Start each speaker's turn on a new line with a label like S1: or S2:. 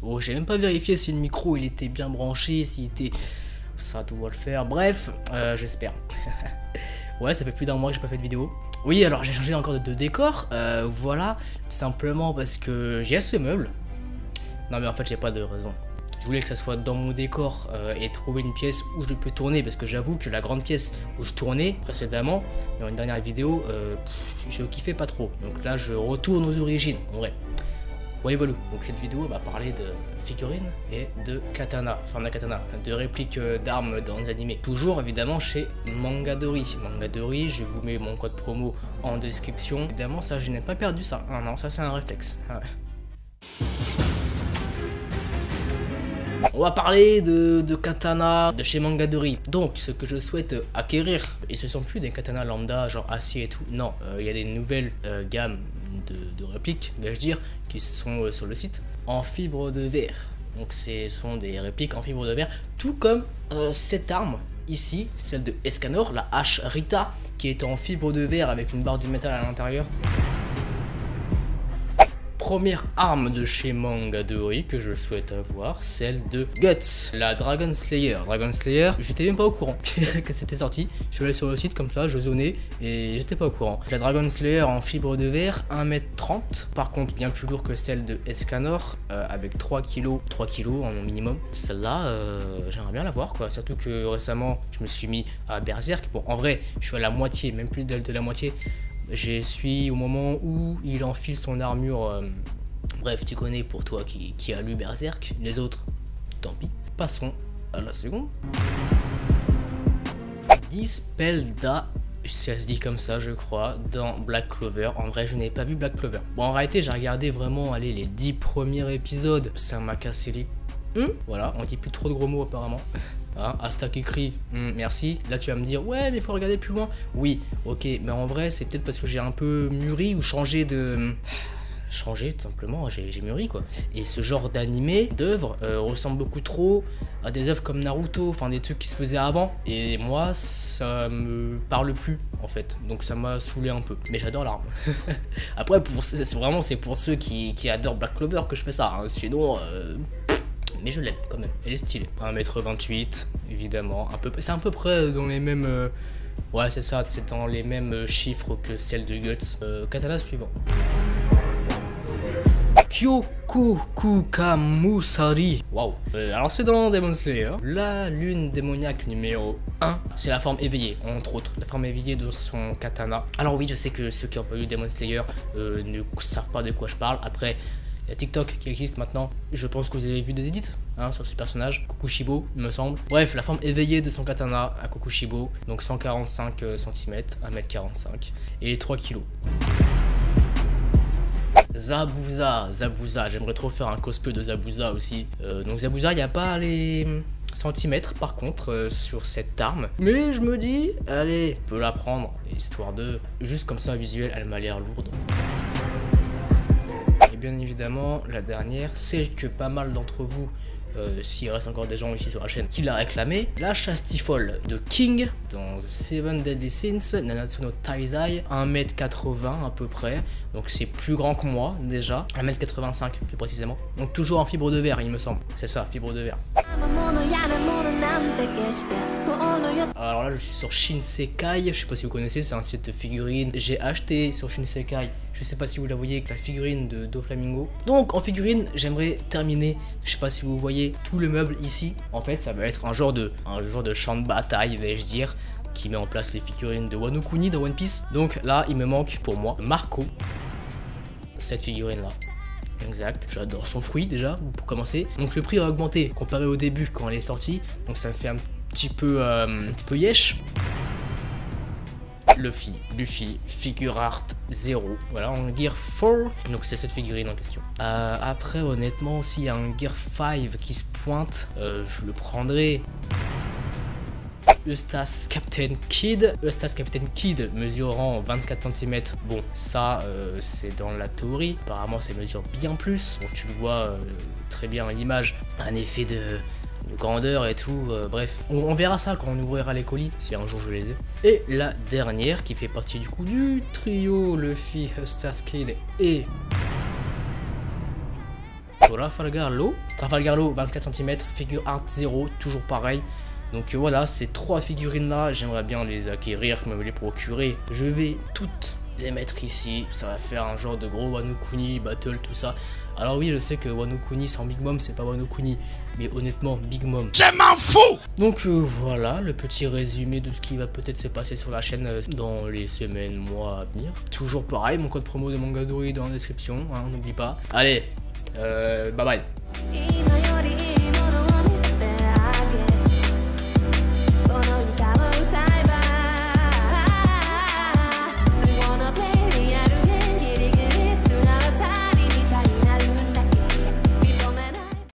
S1: Oh, j'ai même pas vérifié si le micro il était bien branché, s'il était... Ça doit le faire, bref, j'espère. Ouais, ça fait plus d'un mois que j'ai pas fait de vidéo. Oui, alors j'ai changé encore de décor, voilà, tout simplement parce que j'ai ce meuble. Non mais en fait j'ai pas de raison. Je voulais que ça soit dans mon décor et trouver une pièce où je peux tourner, parce que j'avoue que la grande pièce où je tournais précédemment, dans une dernière vidéo, je kiffais pas trop. Donc là je retourne aux origines, en vrai. Voilà, voilà. Donc cette vidéo va parler de figurines et de katana, enfin de katana, de répliques d'armes dans les animés. Toujours évidemment chez Mangadori. Mangadori, je vous mets mon code promo en description. Évidemment ça je n'ai pas perdu ça. Ah non, ça c'est un réflexe. Ah ouais. On va parler de katana de chez Mangadori. Donc ce que je souhaite acquérir, et ce sont plus des katanas lambda genre acier et tout. Non, il y a des nouvelles gammes de répliques, vais-je dire, qui sont sur le site en fibre de verre. Donc ce sont des répliques en fibre de verre, tout comme cette arme ici, celle de Escanor, la hache Rita, qui est en fibre de verre avec une barre de métal à l'intérieur. Première arme de chez Mangadori que je souhaite avoir, celle de Guts, la Dragon Slayer. Dragon Slayer, j'étais même pas au courant que c'était sorti. Je suis allé sur le site comme ça, je zonais et j'étais pas au courant. La Dragon Slayer en fibre de verre, 1m30, par contre bien plus lourd que celle de Escanor, avec 3 kg en minimum. Celle-là, j'aimerais bien la voir quoi, surtout que récemment je me suis mis à Berserk. Bon, en vrai, je suis à la moitié, même plus de la moitié. Je suis au moment où il enfile son armure. Bref, tu connais pour toi qui a lu Berserk. Les autres, tant pis. Passons à la seconde. Dispelda, ça se dit comme ça je crois, dans Black Clover. En vrai je n'ai pas vu Black Clover. Bon en réalité j'ai regardé vraiment allez, les 10 premiers épisodes. Ça m'a cassé les... Voilà, on dit plus trop de gros mots apparemment. Hein, Asta qui crie, merci. Là tu vas me dire, ouais mais il faut regarder plus loin. Oui, ok, mais en vrai c'est peut-être parce que j'ai un peu mûri ou changé de... Changé tout simplement, j'ai mûri quoi. Et ce genre d'animé, d'œuvre, ressemble beaucoup trop à des œuvres comme Naruto, enfin des trucs qui se faisaient avant. Et moi ça me parle plus en fait, donc ça m'a saoulé un peu. Mais j'adore l'arme. Après c'est pour ceux qui adorent Black Clover que je fais ça, hein. Sinon... mais je l'aime quand même, elle est stylée. 1m28, évidemment, c'est à peu près dans les mêmes... ouais c'est ça, c'est dans les mêmes chiffres que celle de Guts. Katana suivant. Kyokukukamusari. Waouh. Alors c'est dans Demon Slayer. La lune démoniaque numéro 1. C'est la forme éveillée, entre autres. La forme éveillée de son katana. Alors oui, je sais que ceux qui ont pas lu Demon Slayer ne savent pas de quoi je parle. Après... il y a TikTok qui existe maintenant, je pense que vous avez vu des edits hein, sur ce personnage, Kokushibo il me semble. Bref, la forme éveillée de son katana à Kokushibo, donc 145 cm, 1m45 et 3 kg. Zabuza, j'aimerais trop faire un cosplay de Zabuza aussi. Donc Zabuza, il n'y a pas les centimètres par contre sur cette arme. Mais je me dis, allez, on peut la prendre, histoire de... Juste comme ça, visuel, elle m'a l'air lourde. Et bien évidemment, la dernière, celle que pas mal d'entre vous, s'il reste encore des gens ici sur la chaîne, qui l'a réclamé, la Chastifol de King dans Seven Deadly Sins, Nanatsu no Taizai, 1m80 à peu près, donc c'est plus grand que moi déjà, 1m85 plus précisément, donc toujours en fibre de verre il me semble, c'est ça, fibre de verre. Alors là je suis sur Shinsekai, je sais pas si vous connaissez, c'est un site de figurines. J'ai acheté sur Shinsekai, je sais pas si vous la voyez, avec la figurine de Doflamingo. Donc en figurine, j'aimerais terminer, je sais pas si vous voyez tout le meuble ici. En fait ça va être un genre de champ de bataille, vais-je dire, qui met en place les figurines de Wano Kuni dans One Piece. Donc là il me manque pour moi Marco, cette figurine là. Exact, j'adore son fruit déjà pour commencer. Donc le prix a augmenté comparé au début quand elle est sortie, donc ça me fait un petit peu yesh. Luffy, figure art 0, voilà, en Gear 4, donc c'est cette figurine en question. Après honnêtement, s'il y a un Gear 5 qui se pointe, je le prendrai. Eustace Captain Kid, mesurant 24 cm. Bon, ça, c'est dans la théorie. Apparemment, ça mesure bien plus. Bon, tu le vois très bien à l'image. Un effet de grandeur et tout. Bref, on verra ça quand on ouvrira les colis, si un jour je les ai. Et la dernière, qui fait partie du coup du trio Luffy, Eustace Kid et... Trafalgar Law 24 cm, figure art 0, toujours pareil. Donc voilà, ces 3 figurines là, j'aimerais bien les acquérir, me les procurer. Je vais toutes les mettre ici, ça va faire un genre de gros Wano Kuni battle, tout ça. Alors oui, je sais que Wano Kuni sans Big Mom, c'est pas Wano Kuni, mais honnêtement, Big Mom, je m'en fous. Donc voilà, le petit résumé de ce qui va peut-être se passer sur la chaîne dans les semaines, mois à venir. Toujours pareil, mon code promo de Mangadori dans la description, hein, n'oublie pas. Allez, bye bye.